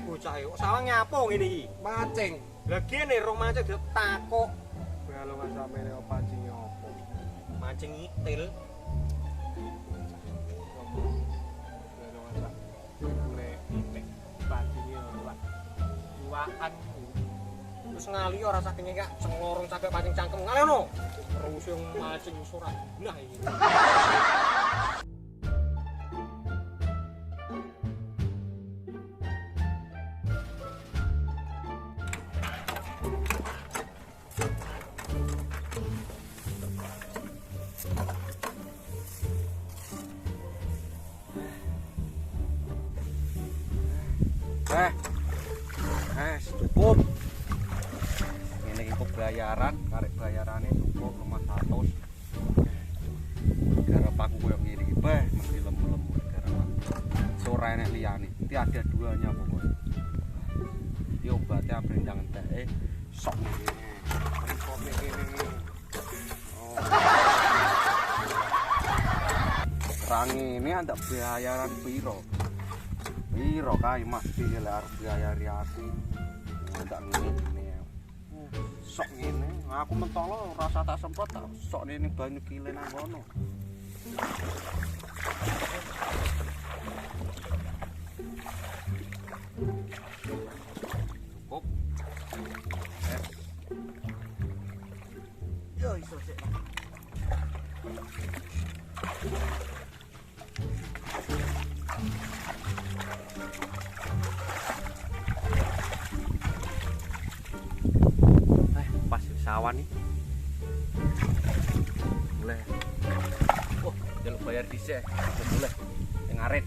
bocah kok salah nyapo ngene iki. Mancing. Lah kene rong mancing takok. Kalau nggak sampai nih pancingnya apa? Mancing itil. Luakan. Terus ngali ora saking gak senglorong sampai pancing cangkem ngali ono. Terus yang mancing ora nah iki. Cukup. Ini cukup bayaran, karek bayarannya cukup 500. Garap aku koyo ngene iki, mesti lemu-lemu garap. Sore nek liyane, tiada duanya pokoknya. Yo obatnya aprendang entek sok ngene. Kok ngene. Oh. Serang ini ada bayaran piro? Piro kae mesti arep bayari ati. Ndak ngene. Sok ngene, aku mentolo rasa tak semprot tak sok ngene banyu kile nang kono. Cukup. Yo iso sik. Pas sawan nih. Boleh. Oh, jaluk bayar dhisik. Boleh. Yang ngaret.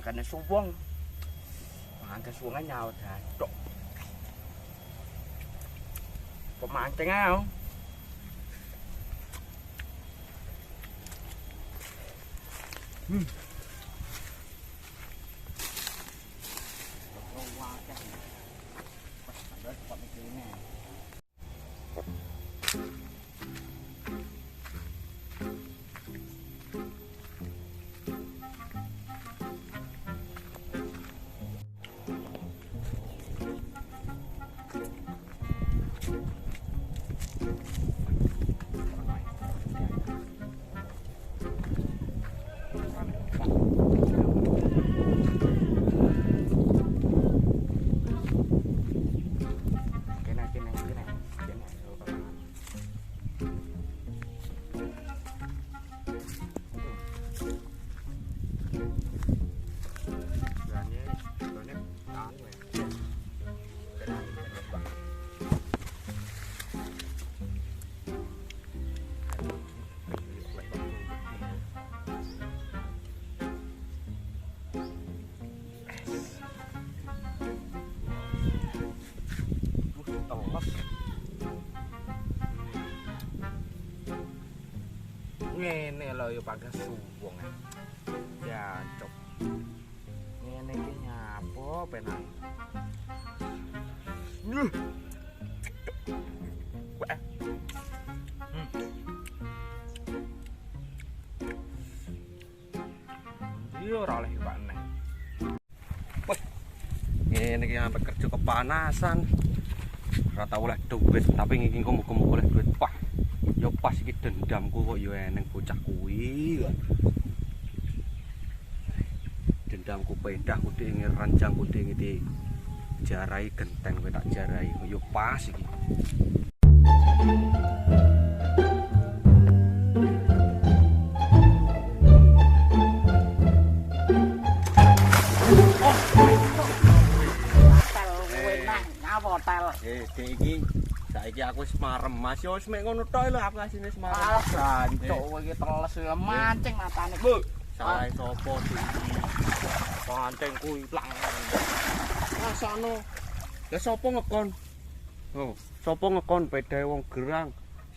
Karena suwung. Makan suwungan nyaut dadok. Pemancing ae. Ngene lho yo pangkas suwung. Ya, cok. Ngene iki nyapo penak. Wah. Yo ora oleh Pak neh. Wah. Ngene iki sampe kerja kepanasan. Ora tau oleh duit, tapi ngiki muga-muga oleh duit. Wah. Yo pas iki dendamku kok yo eneng bocah kuwi. Dendamku pedah kudu ing ranjang kudu ngiti jarai genteng kowe tak jarai yo pas iki. Iki saiki aku wis marem Mas yo wis mek ngono tok lho aplikasine wis marem. Ah jancuk kowe iki teles mancing matane. Bu, salah sapa iki? Pancing kuwi plang. Rasane. Lah sapa ngekon? Oh, sapa ngekon pedae wong gerang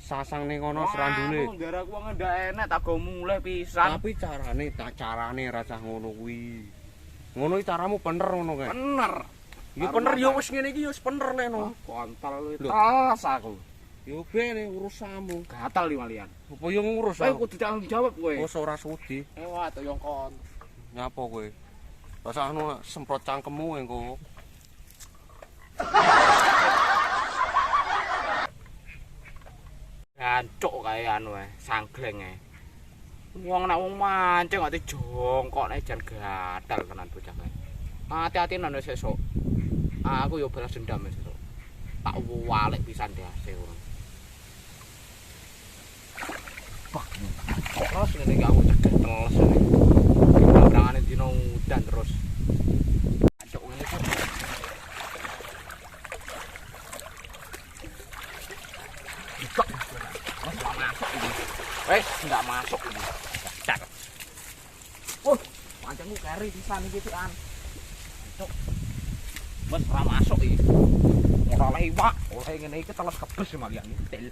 sasang ning kono serandule. Ndara ku ngendak enek tak go mulih pisan. Tapi carane rasa ngono kuwi. Ngono iki caramu bener ngono kae. Bener. Ya bener ya wis ngene iki ya wis bener leno. Kontol kuwi tas aku. Yo bene urusanmu. Gatal li malian. Apa yo ngurus Kowe aku? kudu tanggung jawab kowe. Wis ora sudi. Wah, to yo kon. Nyapa kowe? Rasane semprot cangkemmu engko. Gancuk kae anu ae, sanggleng ae. Wong nek wong mancing kok dijongkok nek jan gatal tenan bocah kae. Hati-hati nang sesuk. Aku yo balas dendam sesuk. Tak walik pisan dhewe ngono. Pak. Terus ngene iki aku cegah teles ngene. Brangane dino udan terus. Gancuk ngene kok. Wes, enggak masuk ini. Cak. Pancengku keri pisan iki pian. Cuk. Wes ora masuk iki. Ora oleh iwak, oleh ngene iki teles kebes malian til.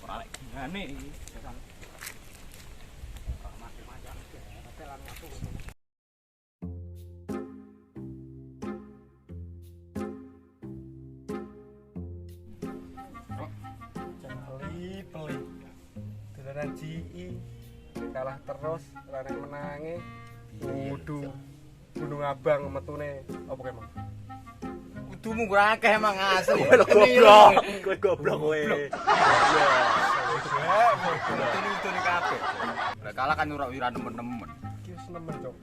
Ora lek ngene iki. Macam-macam tetelan masuk. Peli dolanan GI kalah terus lari menangi kudu Gunung Abang metune apa kae Mang? Kudumu kurang akeh emang asli. Kowe goblok kowe. Tuni kabeh. Lah kalah kan ora wira nemen-nemen. Iki wis nemen, Cok.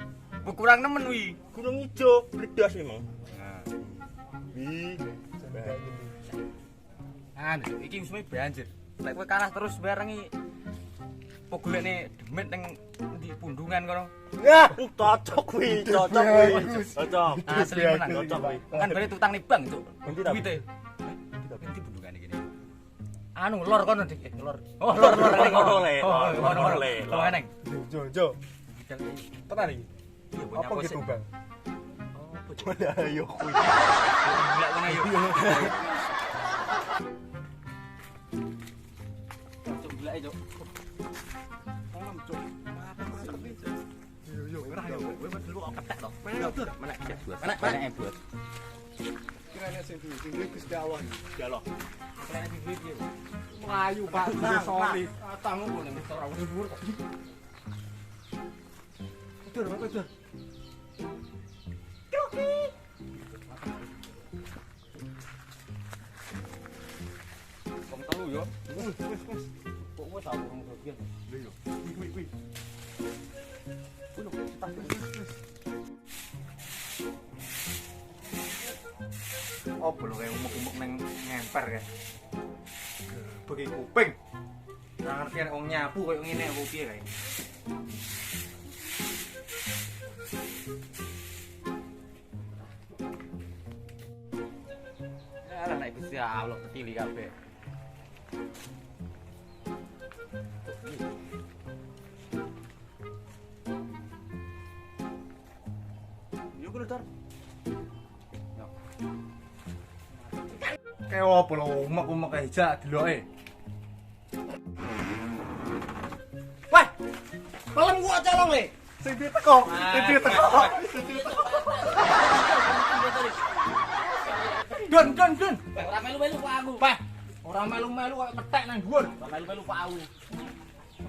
Kurang nemen wi. Gunung Ijo bledas memang. Nah, Wi, anu iki musuhe banjir. Nek kowe kalah terus barengi pogolene demit ning ndi pundungan kono. Ya, cocok kuwi, cocok kuwi. Cocok. Asli menang Cocok kuwi. Kan bare tutang nih bang, Cuk. Nanti tak. Duwite. Nanti pundungan iki. Anu lor kono dik, lor. Oh, lor lor le. Lor eneng. Jo. Tenan iki. Iya, Apa gitu, Bang? Oh, bocah. Mana ayo kuwi. Enggak kono ayo. Cuk gila Cuk. Tolong, Cuk. Yo, Ora yo, kowe dulu kok ketek to. Mana Buat. Mana buat. kirane sing duwe Gusti Allah. Ya Allah. Kalian di duit ya. Melayu Pak, sorry. Tamu kok ning ora wis dhuwur kok. Betul. Kom telu yo. Kok wis aku ngomong bagian. Lho. Wih. Opo lho kayak umuk-umuk neng ngemper kayak. Bagi kuping. Ora ngerti nek wong nyapu koyo ngene apa piye kae. Ala nek Gusti Allah ketili kabeh. Yo kudu tar. Kayak apa lho umek-umek kae jak deloke. Wah. Pelem gua colong le. Sing diteko. Don. Ora melu-melu Pak aku. Pak. Ora melu-melu kok ketek nang dhuwur. Ora melu-melu Pak aku.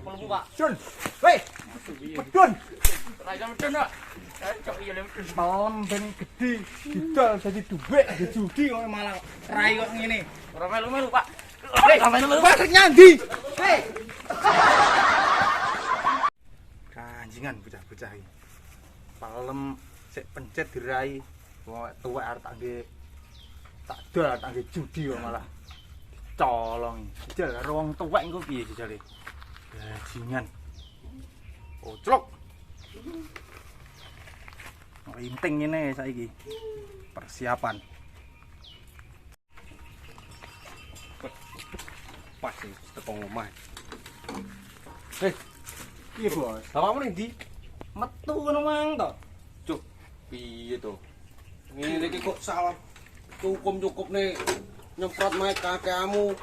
Pelemu Pak. Jun. Weh. Pedun. Ora iso medun kok. Cok iya le medun. Malam ben gede didol dadi dhuwit di judi kok malah Rai kok ngene. Ora melu-melu Pak. ora melu Pak nyandi. Hei. Kanjingan bocah-bocah iki. Palem sik pencet dirai. Wong tuwek arep tak nggih tak dol tak nggih judi kok malah colong. Jajal karo wong tuwek engko piye jajale? Bajingan. Oclok. Rinting ngene saiki. Persiapan. Pas iki teko omah. Piye, Bos? Bapakmu ning ndi? Metu ngono mang to. Cuk, piye to? Ngene iki kok salah cukup nih nyemprot mek kakekmu.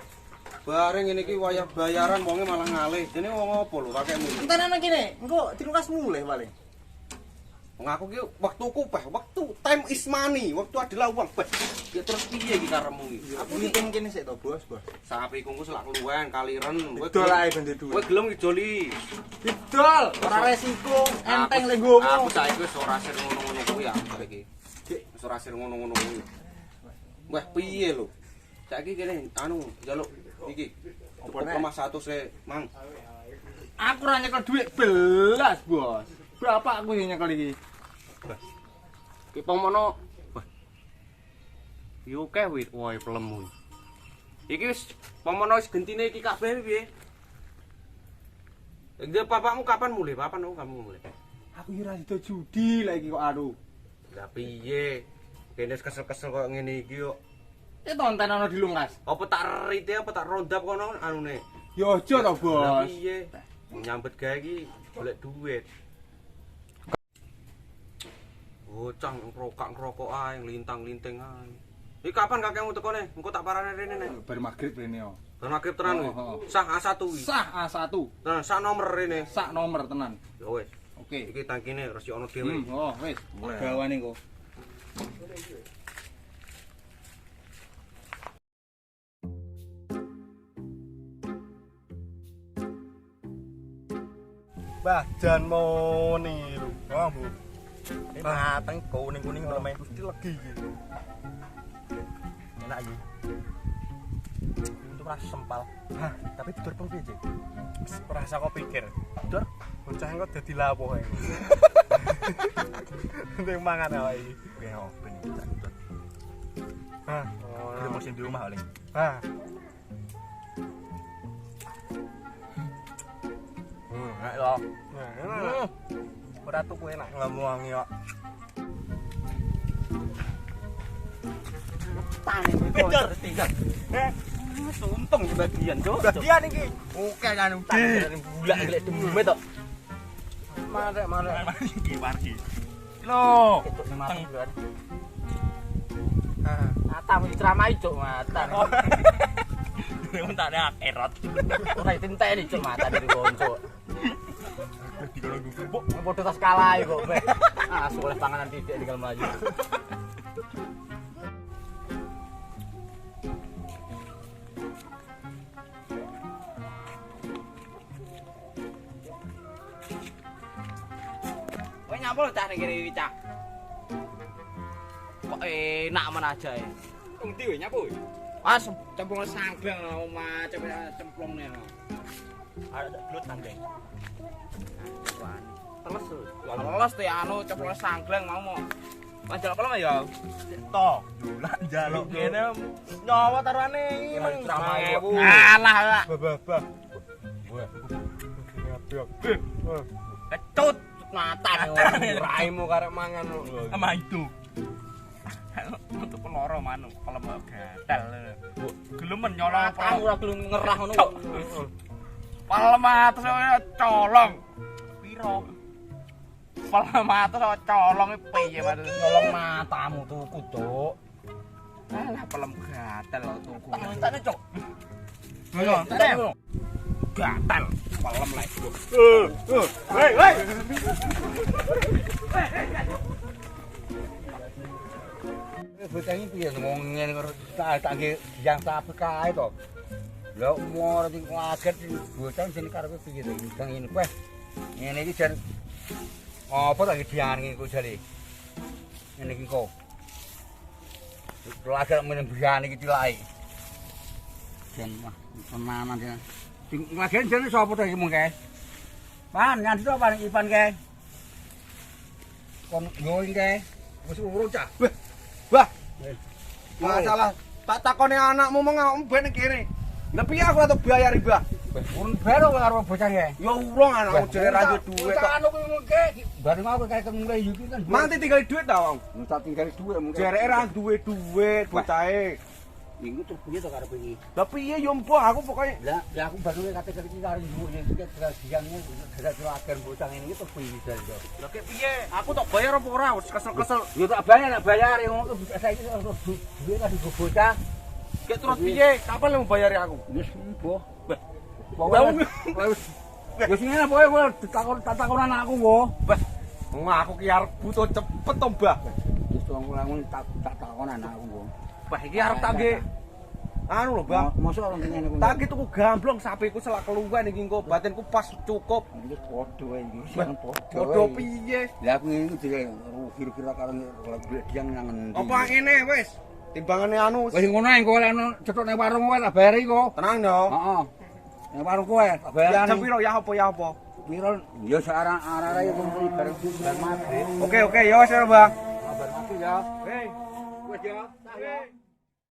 Bareng ngene iki wayah bayaran wonge malah ngalih. Dene wong apa lho kakekmu? Entenan kene, engko dilukas mulih paling. Wong aku ki wektuku peh, wektu time is money, waktu adalah uang peh. Ya terus piye iki karepmu iki? Aku ngitung kene sik to, Bos. Sapi iku selak luwen kaliren. Dol ae ben duwe. Kowe gelem ngidoli. Didol, ora resiko, enteng le nggomu. Aku saiki wis ora sir ngono-ngono kuwi ya saiki. Wis ora sir ngono-ngono kuwi. Wah, piye lho? Saiki kene anu njaluk iki. Apa rumah 100 e, Mang. Aku ora nyekel dhuwit belas, Bos. Berapa aku yang nyekel iki? Ki pomono. Wah. Yo keh wit wae pelemu. Iki wis pomono wis gentine iki kabeh piye? Engge bapakmu kapan mulai? Kapan kamu mulai? Aku ora sido judi lah iki kok aduh. Lah piye? Kene kesel-kesel kok ngene iki kok. Tonton ana dilungkas. Apa tak rite apa tak rondap kono anune? Ya aja to, Lah Bos. piye? Nyambet gawe iki golek duit. Bocah ngerokok ae, nglintang-linting ae. Iki kapan kakekmu tekone? Engko tak parane rene nek. Bar magrib rene yo. Bar magrib tenan kuwi. Sah A1 kuwi. Sah A1. Nah, sak nomor rene. Sak nomor tenan. Ya wis. Oke. Iki tangkine resik ono dhewe. Oh, wis. Gawane kok. Mbah jan moni lho. Oh, Bu. Ini mateng kuning-kuning belum Gusti legi iki. enak iki. Untuk rasa sempal. Hah, Tapi tidur pun piye, Cik? rasa kok pikir. Tidur? Bocah engko dadi lapo ae. Ning mangan awake iki. Ya, ben tidur. Hah. Di musim di rumah paling. Hah. Enak lho. Nah, enak. Ora tuku enak ngomong yo. Tane tidur tinggal. Untung di bagian, Cuk. Bagian iki. Oke kan utang dari bulan gelek demi to. Marek. Iki wargi. Lho, Itu mateng. Ah, Mata mesti ceramai, Cuk, mata. Wong tak ada akhirat. Ora ditenteni, Cuk, mata dari konco. Di kono gubuk. Padha tas kalah kok, Be. Ah, soleh panganan titik tinggal maju. Kowe nyapa lho cah ning kene iki, Cak? Kok enak men aja ya. Wong ndi kowe nyapa kowe? Ah, cemplung sanggleng omah, cemplung nih. Ada gelut sanggeng. Teles lho. Teles teh anu cemplung sanggleng mau. Panjal pelem ya. Tok, julan jaluk kene nyawa taruhane iki Emang ceramah mang iku. ewu. Alah, Pak. bah. Wah, Ngabiok. Kecut mata Raimu karek mangan lho. sama itu. untuk peloro manu pelem gatel. Gelem nyolong Kamu ora gelem ngerah ngono. Palem atus colong. Piro? Palem atus colong piye maksud Nyolong matamu tuku, Cuk. alah pelem gatel lho tuku. Tane, Cuk. Ngono, Gatel. gatel. Palem lek. Hei. Bocah iki piye ngomong ngene karo tak nggih yang sapi kae to. Lah umur sing kaget bocah sing karepe piye to iki ngene kowe. Ngene iki jan apa tak diangi kok jare. Ngene iki kok. Lagak meneng biane iki tilake. Jan mah tenanan ya. Sing lagi jane sapa to iki mung kae? Pan nganti to paling Ipan kae. Kon ngoing kae. Wis urung cah. Wah. Masalah tak takone anakmu mengawakmu ben kene. Lah piye aku ora bayar riba? Urun baro karo bocah kae. Ya urung anakmu jare ra duwe duit tok. Anu kuwi mengke. Bareng aku kae kemungke iki kan. Manti tinggal duit ta, Wong? Minta tinggal duit mungkin. Jare ra duwe duit bocahe. Minggu terus piye to karepe iki? Lah piye yo mbok aku pokoke Lah, ya aku baru kate iki karo ibu yen iki diangnya gara-gara agen bocah ngene iki terus piye to. Lah kek piye? Aku tak bayar apa ora? Wis kesel-kesel. Yo tak bayar yo ngono saiki duit lagi bocah. Gek terus piye? Kapan lu bayari aku? Wis mbah. Lah, Wis ngene pokoke kowe takon anakku kok. Wah, aku ki arep butuh cepet to, Mbah. Wis tolong tak takon anakku kok. Wah, iki arep tak nggih. Anu lho, Mbah. Mosok ora ngene kuwi. Tak ki tuku gamblong sapiku selak keluwen iki engko batinku pas cukup. Iki padha wae iki. Sing padha. Padha piye? Lah aku ngene iki kira-kira karo golek diang nang endi. Apa ngene wis? Timbangane anu. Wis ngono engko lek ono cetok ning warung kowe tak bayari kok. Tenang yo. Heeh. Ning warung kowe tak bayari. Jam piro ya apa? Piro? Ya searah-arah ya kuwi bareng bulan maghrib. Oke, yo wis, Mbah. Kabar mati ya. Hei. Wis ya.